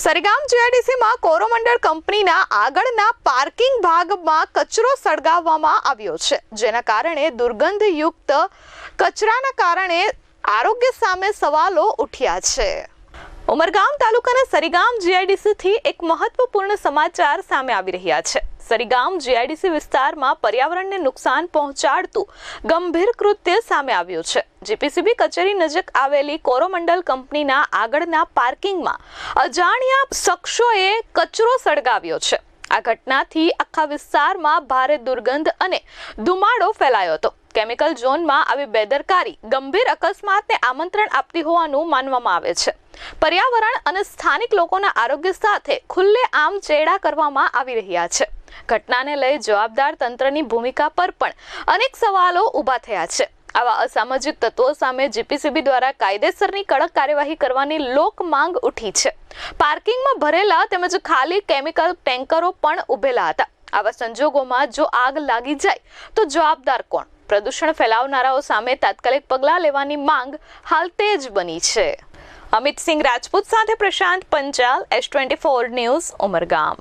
સરીગામ જીઆઈડીસીમાં કોરોમંડળ કંપનીના આગળના પાર્કિંગ ભાગમાં કચરો સળગાવવામાં આવ્યો છે, જેના કારણે દુર્ગંધયુક્ત કચરાના કારણે આરોગ્ય સામે સવાલો ઉઠ્યા છે। ઉમરગામ તાલુકાના સરીગામ જીઆઈડીસીથી એક મહત્વપૂર્ણ સમાચાર સામે આવી રહ્યા છે। સરીગામ જીઆઈડીસી વિસ્તારમાં પર્યાવરણને નુકસાન પહોંચાડતું ગંભીર કૃત્ય સામે આવ્યું છે। જીપીસીબી કચેરી નજીક આવેલી કોરોમંડલ કંપનીના આગળના પાર્કિંગમાં અજાણ્યા શખ્સોએ કચરો સળગાવ્યો છે। આ ઘટનાથી આખા વિસ્તારમાં ભારે દુર્ગંધ અને ધુમાડો ફેલાયો હતો। કેમિકલ ઝોનમાં આવી બેદરકારી ગંભીર અકસ્માતને આમંત્રણ આપતી હોવાનું માનવામાં આવે છે। પર્યાવરણ અને સ્થાનિક લોકોના આરોગ્ય સાથે ખુલ્લેઆમ ચેડા કરવામાં આવી રહ્યા છે। ઘટનાને લઈ જવાબદાર તંત્રની ભૂમિકા પર પણ અનેક સવાલો ઊભા થયા છે। આવા અસામાજિક તત્વો સામે જીપીસીબી દ્વારા કાયદેસરની કડક કાર્યવાહી કરવાની લોક માંગ ઉઠી છે। પાર્કિંગમાં ભરેલા તેમજ ખાલી કેમિકલ ટેન્કરો પણ ઉભેલા હતા। આવા સંજોગોમાં જો આગ લાગી જાય તો જવાબદાર કોણ? પ્રદૂષણ ફેલાવનારાઓ સામે તાત્કાલિક પગલાં લેવાની માંગ હાલ તેજ બની છે। અમિત સિંહ રાજપૂત સાથે પ્રશાંત પંચાલ, S24 ન્યૂઝ, ઉમરગામ।